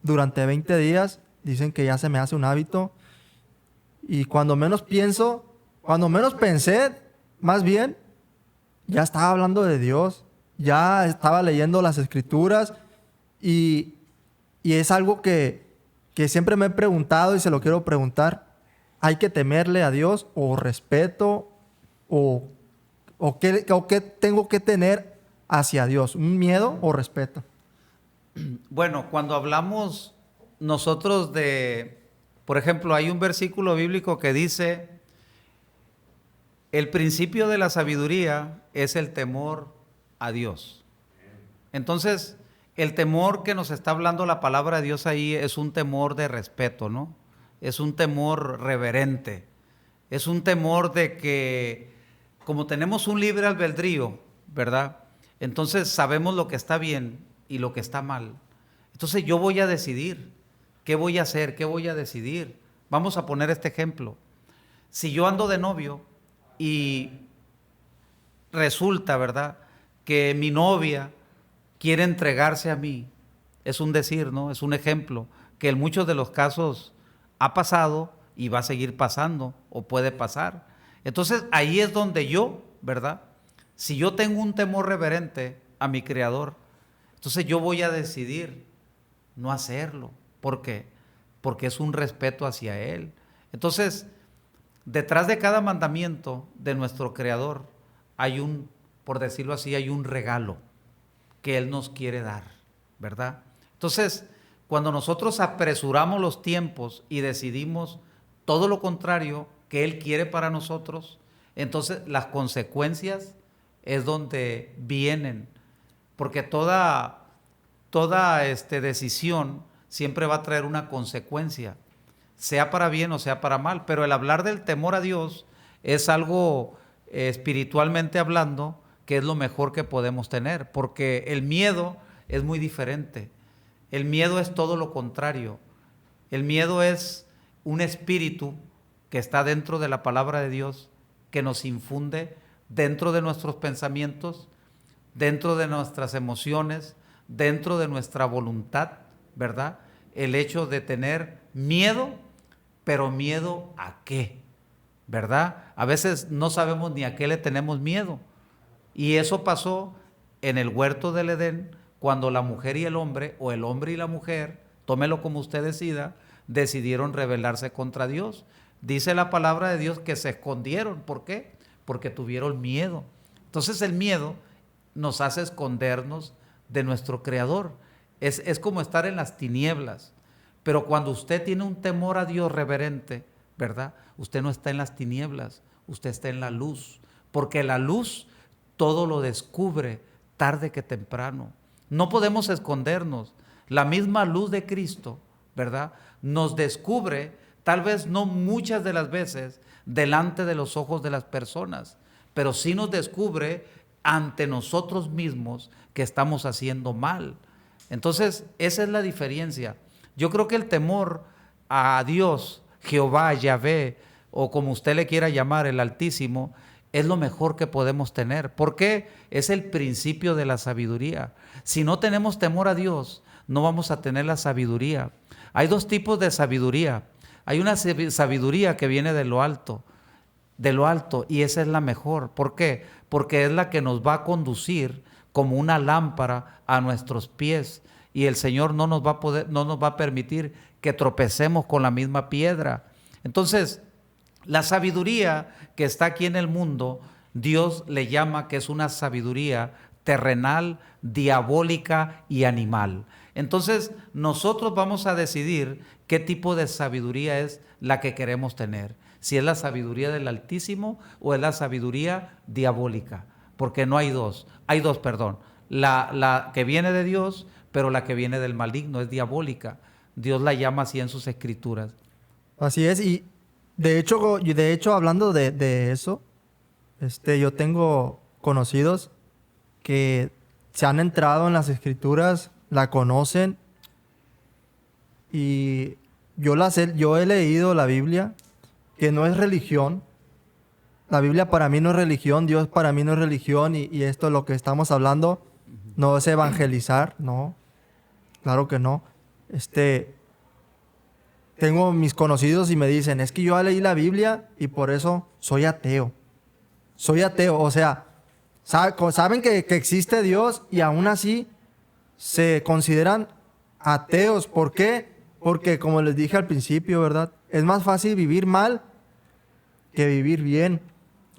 Speaker 1: durante 20 días, dicen que ya se me hace un hábito. Y cuando menos pensé, más bien, ya estaba hablando de Dios, ya estaba leyendo las Escrituras, y es algo que siempre me he preguntado y se lo quiero preguntar. ¿Hay que temerle a Dios o respeto o qué tengo que tener hacia Dios? ¿Un miedo o respeto?
Speaker 2: Bueno, cuando hablamos nosotros por ejemplo, hay un versículo bíblico que dice: el principio de la sabiduría es el temor a Dios. Entonces, el temor que nos está hablando la palabra de Dios ahí es un temor de respeto, ¿no? Es un temor reverente. Es un temor de que, como tenemos un libre albedrío, ¿verdad?, entonces sabemos lo que está bien y lo que está mal. Entonces yo voy a decidir qué voy a hacer, qué voy a decidir. Vamos a poner este ejemplo. Si yo ando de novio y resulta, ¿verdad?, que mi novia quiere entregarse a mí, es un decir, ¿no? Es un ejemplo que en muchos de los casos ha pasado y va a seguir pasando o puede pasar. Entonces ahí es donde yo, ¿verdad?, Si yo tengo un temor reverente a mi Creador, entonces yo voy a decidir no hacerlo. ¿Por qué? Porque es un respeto hacia Él. Entonces, detrás de cada mandamiento de nuestro Creador hay un, por decirlo así, hay un regalo que Él nos quiere dar, ¿verdad? Entonces, cuando nosotros apresuramos los tiempos y decidimos todo lo contrario que Él quiere para nosotros, entonces las consecuencias es donde vienen, porque toda decisión siempre va a traer una consecuencia, sea para bien o sea para mal, pero el hablar del temor a Dios es algo espiritualmente hablando, que es lo mejor que podemos tener, porque el miedo es muy diferente. El miedo es todo lo contrario. El miedo es un espíritu que está dentro de la palabra de Dios, que nos infunde dentro de nuestros pensamientos, dentro de nuestras emociones, dentro de nuestra voluntad, ¿verdad? El hecho de tener miedo, pero ¿miedo a qué? ¿Verdad? A veces no sabemos ni a qué le tenemos miedo. Y eso pasó en el huerto del Edén, cuando la mujer y el hombre, o el hombre y la mujer, tómelo como usted decida, decidieron rebelarse contra Dios. Dice la palabra de Dios que se escondieron. ¿Por qué? Porque tuvieron miedo. Entonces el miedo nos hace escondernos de nuestro Creador. Es como estar en las tinieblas. Pero cuando usted tiene un temor a Dios reverente, ¿verdad? Usted no está en las tinieblas, usted está en la luz. Porque la luz todo lo descubre tarde que temprano. No podemos escondernos. La misma luz de Cristo, ¿verdad?, nos descubre, tal vez no muchas de las veces, delante de los ojos de las personas, pero sí nos descubre ante nosotros mismos que estamos haciendo mal. Entonces, esa es la diferencia. Yo creo que el temor a Dios, Jehová, Yahvé, o como usted le quiera llamar, el Altísimo, es lo mejor que podemos tener. ¿Por qué? Es el principio de la sabiduría. Si no tenemos temor a Dios, no vamos a tener la sabiduría. Hay dos tipos de sabiduría. Hay una sabiduría que viene de lo alto, y esa es la mejor. ¿Por qué? Porque es la que nos va a conducir como una lámpara a nuestros pies, y el Señor no nos va a permitir que tropecemos con la misma piedra. Entonces, la sabiduría que está aquí en el mundo, Dios le llama que es una sabiduría terrenal, diabólica y animal. Entonces, nosotros vamos a decidir qué tipo de sabiduría es la que queremos tener. Si es la sabiduría del Altísimo o es la sabiduría diabólica. Porque no hay dos. Hay dos, perdón. La que viene de Dios, pero la que viene del maligno es diabólica. Dios la llama así en sus escrituras.
Speaker 1: Así es, y de hecho hablando de eso, yo tengo conocidos que se han entrado en las escrituras, la conocen, y yo he leído la Biblia, que no es religión. La Biblia para mí no es religión, Dios para mí no es religión, y esto es lo que estamos hablando, no es evangelizar, no, claro que no. Tengo mis conocidos y me dicen, es que yo ya leí la Biblia y por eso soy ateo. Soy ateo, o sea, saben que existe Dios y aún así se consideran ateos. ¿Por qué? Porque como les dije al principio, ¿verdad? Es más fácil vivir mal que vivir bien.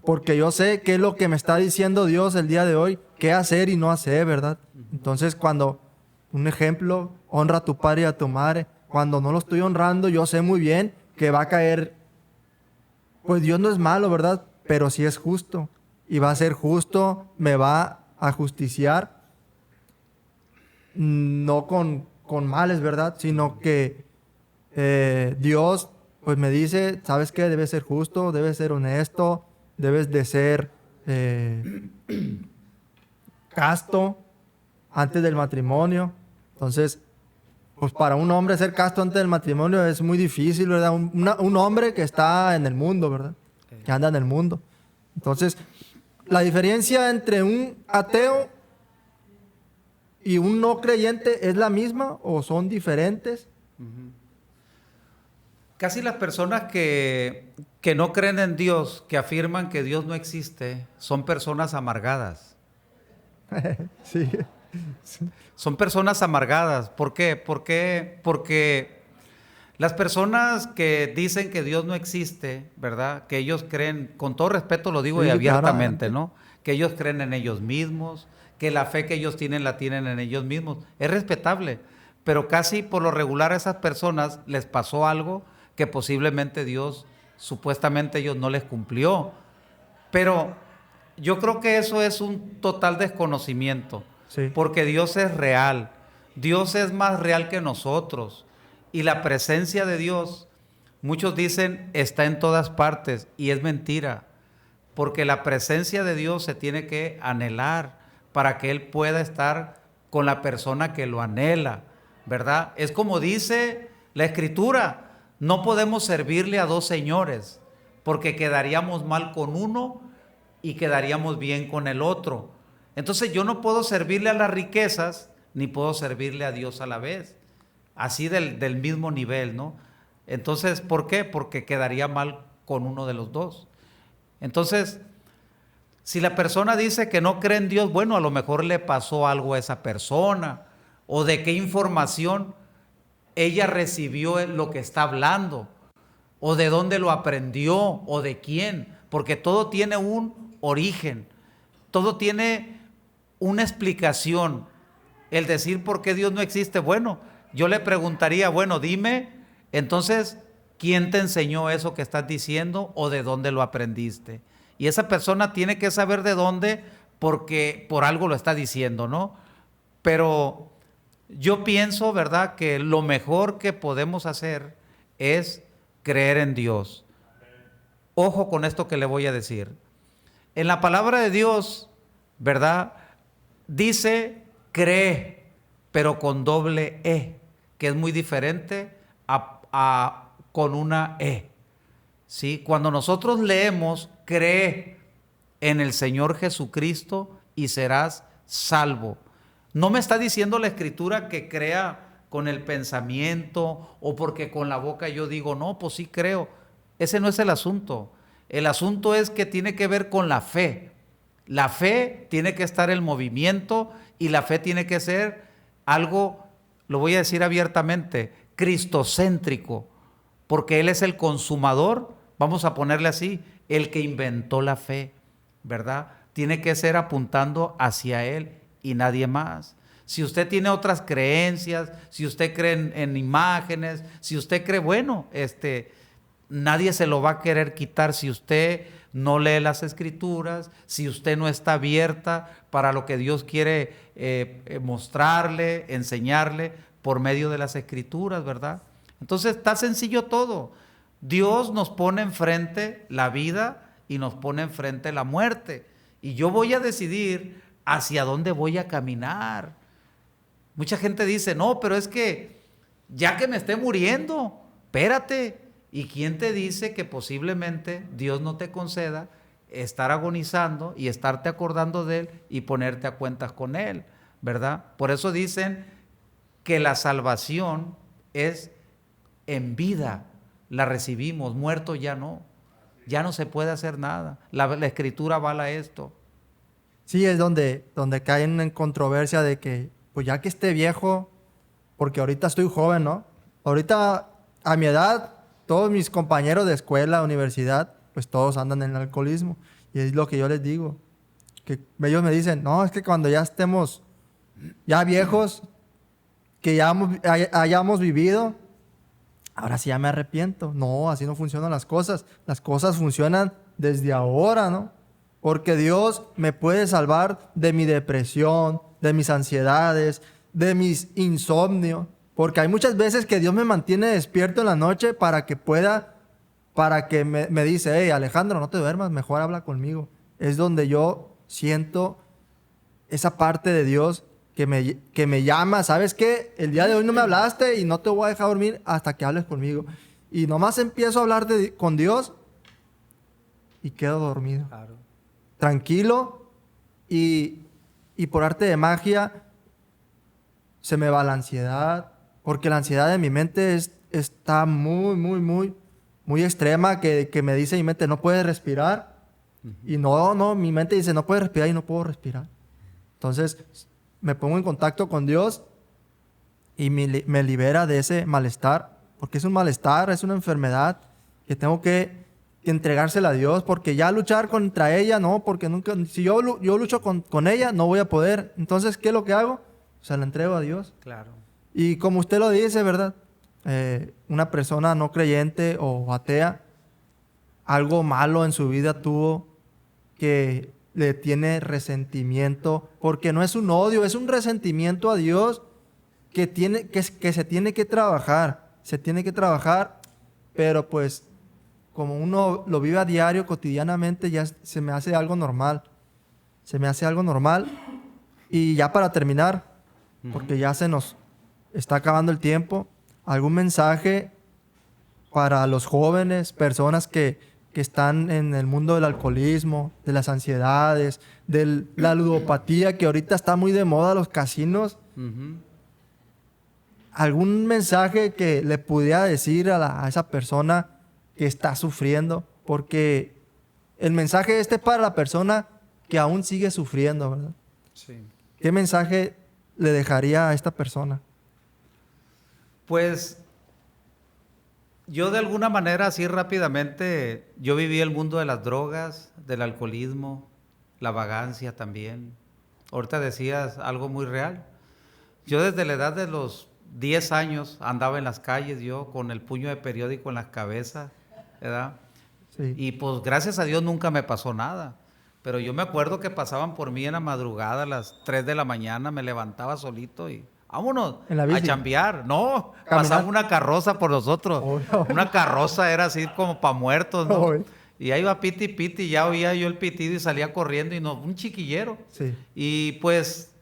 Speaker 1: Porque yo sé qué es lo que me está diciendo Dios el día de hoy, qué hacer y no hacer, ¿verdad? Entonces un ejemplo, honra a tu padre y a tu madre. Cuando no lo estoy honrando, yo sé muy bien que va a caer. Pues Dios no es malo, ¿verdad? Pero sí es justo. Y va a ser justo, me va a justiciar. No con males, ¿verdad? Sino que Dios pues me dice, ¿sabes qué? Debes ser justo, debes ser honesto, debes de ser casto antes del matrimonio. Entonces, pues para un hombre ser casto antes del matrimonio es muy difícil, ¿verdad? Un hombre que está en el mundo, ¿verdad? Que anda en el mundo. Entonces, la diferencia entre un ateo y un no creyente es la misma o son diferentes.
Speaker 2: Casi las personas que que no creen en Dios, que afirman que Dios no existe, son personas amargadas.
Speaker 1: Sí.
Speaker 2: Son personas amargadas. ¿Por qué? Porque las personas que dicen que Dios no existe, ¿verdad? Que ellos creen, con todo respeto lo digo y
Speaker 1: Sí,
Speaker 2: abiertamente,
Speaker 1: claramente.
Speaker 2: ¿no? Que ellos creen en ellos mismos, que la fe que ellos tienen la tienen en ellos mismos. Es respetable, pero casi por lo regular a esas personas les pasó algo que posiblemente Dios, supuestamente ellos no les cumplió. Pero yo creo que eso es un total desconocimiento,
Speaker 1: Sí.
Speaker 2: porque Dios es real, Dios es más real que nosotros, y la presencia de Dios, muchos dicen, está en todas partes, y es mentira, porque la presencia de Dios se tiene que anhelar para que Él pueda estar con la persona que lo anhela, ¿verdad? Es como dice la Escritura, no podemos servirle a dos señores, porque quedaríamos mal con uno y quedaríamos bien con el otro. Entonces yo no puedo servirle a las riquezas, ni puedo servirle a Dios a la vez, así del mismo nivel, ¿no? Entonces, ¿por qué? Porque quedaría mal con uno de los dos. Entonces, si la persona dice que no cree en Dios, bueno, a lo mejor le pasó algo a esa persona, o de qué información ella recibió lo que está hablando, o de dónde lo aprendió, o de quién, porque todo tiene un origen, todo tiene una explicación. El decir por qué Dios no existe, bueno, yo le preguntaría, bueno, dime, entonces, ¿quién te enseñó eso que estás diciendo o de dónde lo aprendiste? Y esa persona tiene que saber de dónde porque por algo lo está diciendo, ¿no? Pero yo pienso, ¿verdad?, que lo mejor que podemos hacer es creer en Dios. Ojo con esto que le voy a decir. En la palabra de Dios, ¿verdad?, dice cree, pero con doble E, que es muy diferente con una E. ¿Sí? Cuando nosotros leemos cree en el Señor Jesucristo y serás salvo. No me está diciendo la Escritura que crea con el pensamiento o porque con la boca yo digo, no, pues sí creo. Ese no es el asunto. El asunto es que tiene que ver con la fe. La fe tiene que estar en movimiento y la fe tiene que ser algo, lo voy a decir abiertamente, cristocéntrico, porque Él es el consumador, vamos a ponerle así, el que inventó la fe, ¿verdad? Tiene que ser apuntando hacia Él y nadie más. Si usted tiene otras creencias, si usted cree en imágenes, si usted cree, bueno, nadie se lo va a querer quitar si usted no lee las Escrituras, si usted no está abierta para lo que Dios quiere mostrarle, enseñarle por medio de las Escrituras, ¿verdad? Entonces está sencillo todo. Dios nos pone enfrente la vida y nos pone enfrente la muerte. Y yo voy a decidir hacia dónde voy a caminar. Mucha gente dice, no, pero es que ya que me esté muriendo, espérate. ¿Y quién te dice que posiblemente Dios no te conceda estar agonizando y estarte acordando de Él y ponerte a cuentas con Él, ¿verdad? Por eso dicen que la salvación es en vida, la recibimos, muerto ya no se puede hacer nada. La Escritura avala esto.
Speaker 1: Sí, es donde caen en controversia de que, pues ya que esté viejo, porque ahorita estoy joven, ¿no? Ahorita, a mi edad, todos mis compañeros de escuela, universidad, pues todos andan en el alcoholismo. Y es lo que yo les digo. Que ellos me dicen, no, es que cuando ya estemos ya viejos, que ya hayamos vivido, ahora sí ya me arrepiento. No, así no funcionan las cosas. Las cosas funcionan desde ahora, ¿no? Porque Dios me puede salvar de mi depresión, de mis ansiedades, de mis insomnios. Porque hay muchas veces que Dios me mantiene despierto en la noche para que me dice, hey, Alejandro, no te duermas, mejor habla conmigo. Es donde yo siento esa parte de Dios que me llama. ¿Sabes qué? El día de hoy no me hablaste y no te voy a dejar dormir hasta que hables conmigo. Y nomás empiezo a hablar con Dios y quedo dormido.
Speaker 2: Claro.
Speaker 1: Tranquilo y por arte de magia se me va la ansiedad, porque la ansiedad de mi mente está muy, muy, muy muy extrema que me dice mi mente, no puedes respirar. Y no, mi mente dice, no puedes respirar y no puedo respirar. Entonces me pongo en contacto con Dios y me libera de ese malestar, porque es un malestar, es una enfermedad que tengo que entregársela a Dios, porque ya luchar contra ella, no, porque nunca, si yo lucho con ella, no voy a poder. Entonces, ¿qué es lo que hago? Se la entrego a Dios.
Speaker 2: Claro.
Speaker 1: Y como usted lo dice, ¿verdad? Una persona no creyente o atea, algo malo en su vida tuvo que le tiene resentimiento, porque no es un odio, es un resentimiento a Dios que se tiene que trabajar. Se tiene que trabajar, pero pues como uno lo vive a diario, cotidianamente, ya se me hace algo normal. Se me hace algo normal. Y ya para terminar, porque ya se nos está acabando el tiempo, ¿algún mensaje para los jóvenes, personas que están en el mundo del alcoholismo, de las ansiedades, de la ludopatía, que ahorita está muy de moda, los casinos? ¿Algún mensaje que le pudiera decir a esa persona que está sufriendo? Porque el mensaje es para la persona que aún sigue sufriendo, ¿verdad?
Speaker 2: Sí.
Speaker 1: ¿Qué mensaje le dejaría a esta persona?
Speaker 2: Pues yo de alguna manera, así rápidamente, yo viví el mundo de las drogas, del alcoholismo, la vagancia también. Ahorita decías algo muy real. Yo desde la edad de los 10 años andaba en las calles yo con el puño de periódico en la cabeza, ¿verdad?
Speaker 1: Sí.
Speaker 2: Y pues gracias a Dios nunca me pasó nada. Pero yo me acuerdo que pasaban por mí en la madrugada a las 3 de la mañana, me levantaba solito y vámonos
Speaker 1: ¿En la
Speaker 2: a
Speaker 1: bici?
Speaker 2: chambear. No,
Speaker 1: ¿Caminar?
Speaker 2: pasaba una carroza por nosotros.
Speaker 1: Oh, no.
Speaker 2: Una carroza era así como para muertos, ¿no?
Speaker 1: Oh.
Speaker 2: Y ahí iba piti piti, ya oía yo el pitido y salía corriendo y no, un chiquillero.
Speaker 1: Sí.
Speaker 2: Y pues,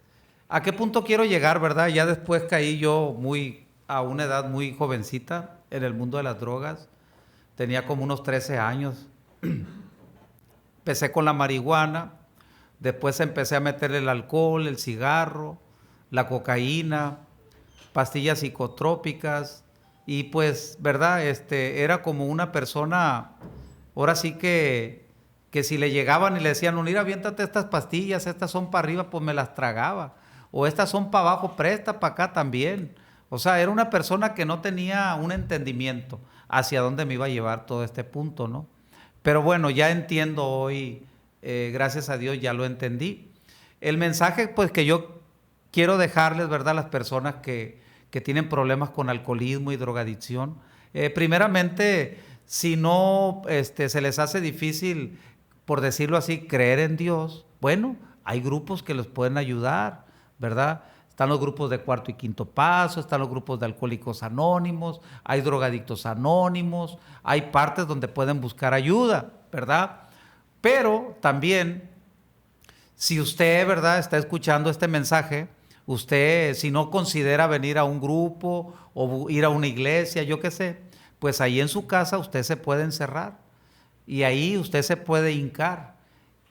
Speaker 2: ¿a qué punto quiero llegar, verdad? Ya después caí yo a una edad muy jovencita en el mundo de las drogas. Tenía como unos 13 años. Empecé con la marihuana, después empecé a meterle el alcohol, el cigarro, la cocaína, pastillas psicotrópicas y pues, ¿verdad? Era como una persona, ahora sí que si le llegaban y le decían, mira, aviéntate estas pastillas, estas son para arriba, pues me las tragaba. O estas son para abajo, presta para acá también. O sea, era una persona que no tenía un entendimiento hacia dónde me iba a llevar todo este punto, ¿no? Pero bueno, ya entiendo hoy, gracias a Dios ya lo entendí. El mensaje pues que yo quiero dejarles, ¿verdad?, a las personas que tienen problemas con alcoholismo y drogadicción. Primeramente, si no se les hace difícil, por decirlo así, creer en Dios, bueno, hay grupos que los pueden ayudar, ¿verdad? Están los grupos de cuarto y quinto paso, están los grupos de alcohólicos anónimos, hay drogadictos anónimos, hay partes donde pueden buscar ayuda, ¿verdad? Pero también, si usted, ¿verdad?, está escuchando este mensaje, usted, si no considera venir a un grupo o ir a una iglesia, yo qué sé, pues ahí en su casa usted se puede encerrar y ahí usted se puede hincar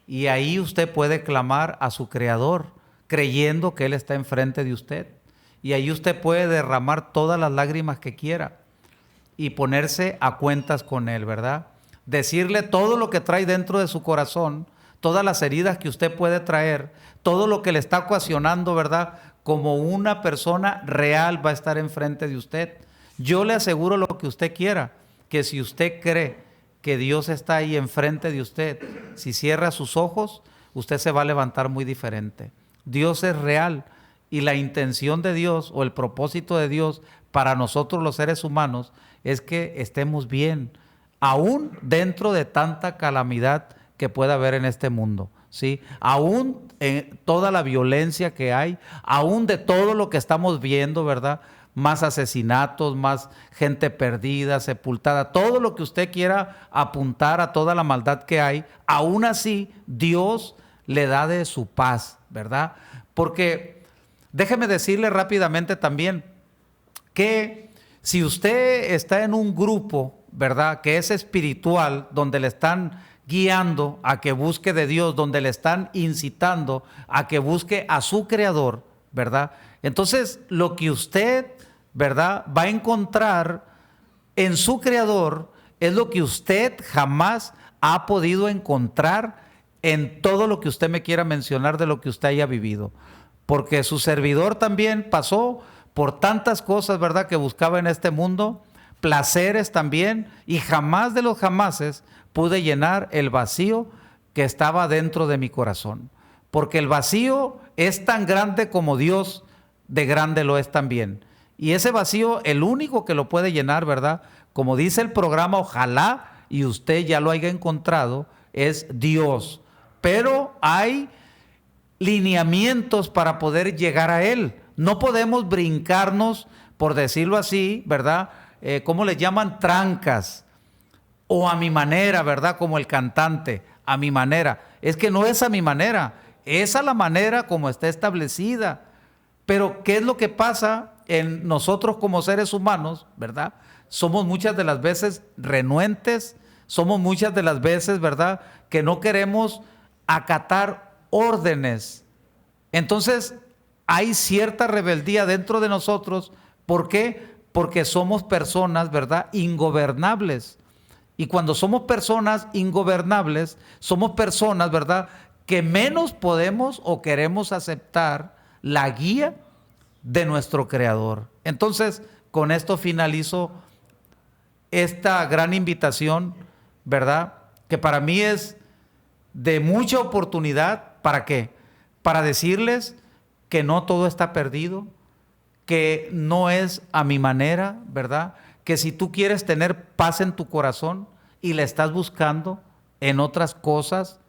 Speaker 2: y ahí usted puede clamar a su Creador, creyendo que Él está enfrente de usted. Y ahí usted puede derramar todas las lágrimas que quiera y ponerse a cuentas con Él, ¿verdad? Decirle todo lo que trae dentro de su corazón, todas las heridas que usted puede traer, todo lo que le está ocasionando, ¿verdad? Como una persona real va a estar enfrente de usted. Yo le aseguro lo que usted quiera, que si usted cree que Dios está ahí enfrente de usted, si cierra sus ojos, usted se va a levantar muy diferente. Dios es real y la intención de Dios o el propósito de Dios para nosotros los seres humanos es que estemos bien, aún dentro de tanta calamidad que pueda haber en este mundo, ¿sí? Aún en toda la violencia que hay, aún de todo lo que estamos viendo, ¿verdad? Más asesinatos, más gente perdida, sepultada, todo lo que usted quiera apuntar a toda la maldad que hay, aún así Dios le da de su paz, ¿verdad? Porque déjeme decirle rápidamente también que si usted está en un grupo, ¿verdad?, que es espiritual, donde le están guiando a que busque de Dios, donde le están incitando a que busque a su Creador, ¿verdad? Entonces, lo que usted, ¿verdad?, va a encontrar en su Creador es lo que usted jamás ha podido encontrar en todo lo que usted me quiera mencionar de lo que usted haya vivido. Porque su servidor también pasó por tantas cosas, ¿verdad?, que buscaba en este mundo, placeres también, y jamás de los jamases pude llenar el vacío que estaba dentro de mi corazón. Porque el vacío es tan grande como Dios de grande lo es también. Y ese vacío, el único que lo puede llenar, ¿verdad?, como dice el programa, ojalá y usted ya lo haya encontrado, es Dios. Pero hay lineamientos para poder llegar a Él. No podemos brincarnos, por decirlo así, ¿verdad? ¿Cómo le llaman? Trancas. O a mi manera, ¿verdad? Como el cantante, a mi manera. Es que no es a mi manera, es a la manera como está establecida. Pero ¿qué es lo que pasa en nosotros como seres humanos, ¿verdad? Somos muchas de las veces renuentes, somos muchas de las veces, ¿verdad?, que no queremos acatar órdenes. Entonces, hay cierta rebeldía dentro de nosotros. ¿Por qué? Porque somos personas, ¿verdad?, ingobernables. Y cuando somos personas ingobernables, somos personas, ¿verdad?, que menos podemos o queremos aceptar la guía de nuestro Creador. Entonces, con esto finalizo esta gran invitación, ¿verdad?, que para mí es de mucha oportunidad. ¿Para qué? Para decirles que no todo está perdido, que no es a mi manera, ¿verdad?, que si tú quieres tener paz en tu corazón y la estás buscando en otras cosas,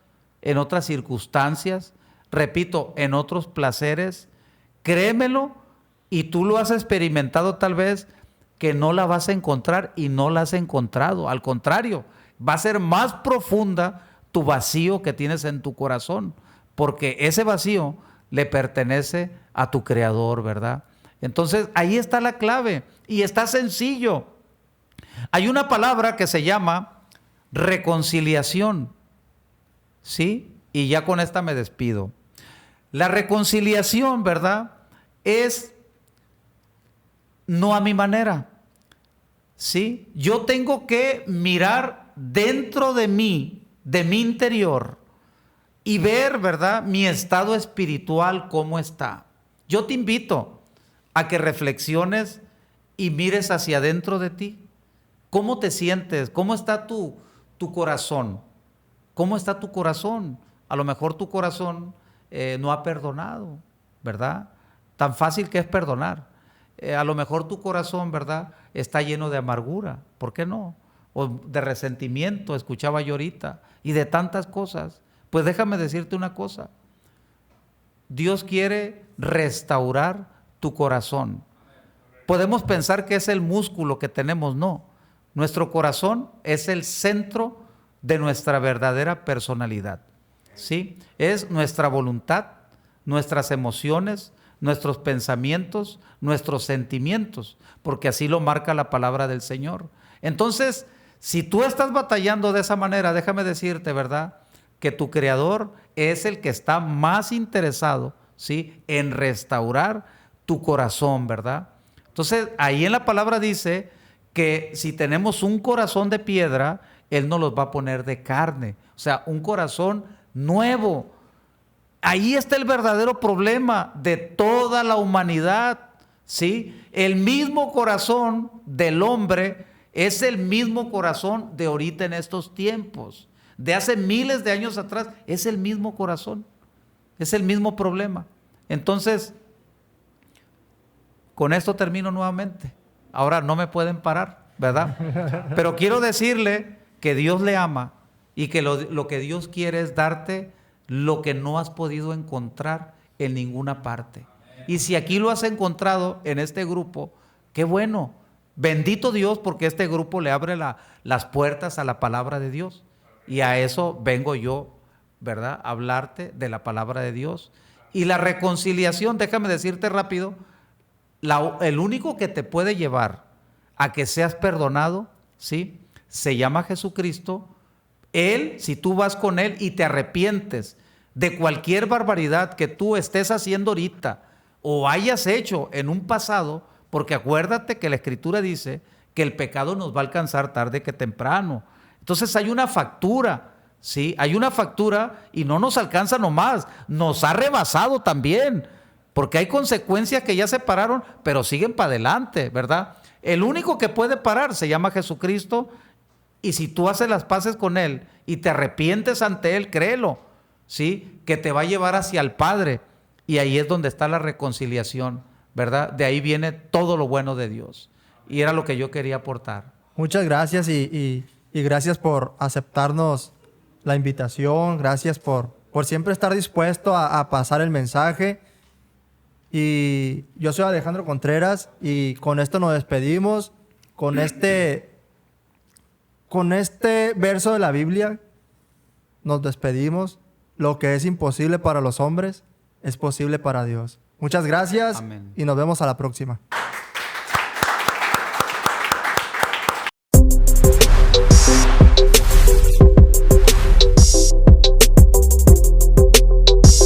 Speaker 2: en otras circunstancias, repito, en otros placeres, créemelo, y tú lo has experimentado tal vez, que no la vas a encontrar y no la has encontrado. Al contrario, va a ser más profunda tu vacío que tienes en tu corazón, porque ese vacío le pertenece a tu Creador, ¿verdad? Entonces, ahí está la clave y está sencillo. Hay una palabra que se llama reconciliación, ¿sí? Y ya con esta me despido. La reconciliación, ¿verdad?, es no a mi manera, ¿sí? Yo tengo que mirar dentro de mí, de mi interior, y ver, ¿verdad?, mi estado espiritual, cómo está. Yo te invito a que reflexiones y mires hacia adentro de ti. ¿Cómo te sientes? ¿Cómo está tu corazón? ¿Cómo está tu corazón? A lo mejor tu corazón no ha perdonado, ¿verdad? Tan fácil que es perdonar. A lo mejor tu corazón, ¿verdad?, está lleno de amargura. ¿Por qué no? O de resentimiento, escuchaba yo ahorita, y de tantas cosas. Pues déjame decirte una cosa. Dios quiere restaurar tu corazón. Podemos pensar que es el músculo que tenemos, no. Nuestro corazón es el centro de nuestra verdadera personalidad, ¿sí? Es nuestra voluntad, nuestras emociones, nuestros pensamientos, nuestros sentimientos, porque así lo marca la palabra del Señor. Entonces, si tú estás batallando de esa manera, déjame decirte, ¿verdad?, que tu Creador es el que está más interesado, ¿sí?, en restaurar tu corazón, ¿verdad? Entonces, ahí en la palabra dice que si tenemos un corazón de piedra, Él nos los va a poner de carne, o sea, un corazón nuevo. Ahí está el verdadero problema de toda la humanidad, ¿sí? El mismo corazón del hombre es el mismo corazón de ahorita en estos tiempos. De hace miles de años atrás, es el mismo corazón, es el mismo problema. Entonces, con esto termino nuevamente. Ahora no me pueden parar, ¿verdad? Pero quiero decirle que Dios le ama y que lo que Dios quiere es darte lo que no has podido encontrar en ninguna parte. Y si aquí lo has encontrado en este grupo, qué bueno. Bendito Dios, porque este grupo le abre las puertas a la palabra de Dios. Y a eso vengo yo, ¿verdad?, a hablarte de la palabra de Dios. Y la reconciliación, déjame decirte rápido, el único que te puede llevar a que seas perdonado, ¿sí?, se llama Jesucristo. Él, si tú vas con Él y te arrepientes de cualquier barbaridad que tú estés haciendo ahorita o hayas hecho en un pasado, porque acuérdate que la Escritura dice que el pecado nos va a alcanzar tarde que temprano. Entonces hay una factura, ¿sí? Hay una factura y no nos alcanza nomás, nos ha rebasado también, porque hay consecuencias que ya se pararon, pero siguen para adelante, ¿verdad? El único que puede parar se llama Jesucristo, y si tú haces las paces con Él y te arrepientes ante Él, créelo, ¿sí? Que te va a llevar hacia el Padre, y ahí es donde está la reconciliación, ¿verdad? De ahí viene todo lo bueno de Dios, y era lo que yo quería aportar.
Speaker 1: Muchas gracias y gracias por aceptarnos la invitación, gracias por siempre estar dispuesto a pasar el mensaje. Y yo soy Alejandro Contreras y con esto nos despedimos, con este verso de la Biblia nos despedimos. Lo que es imposible para los hombres es posible para Dios. Muchas gracias.
Speaker 2: Amén.
Speaker 1: Y nos vemos a la próxima.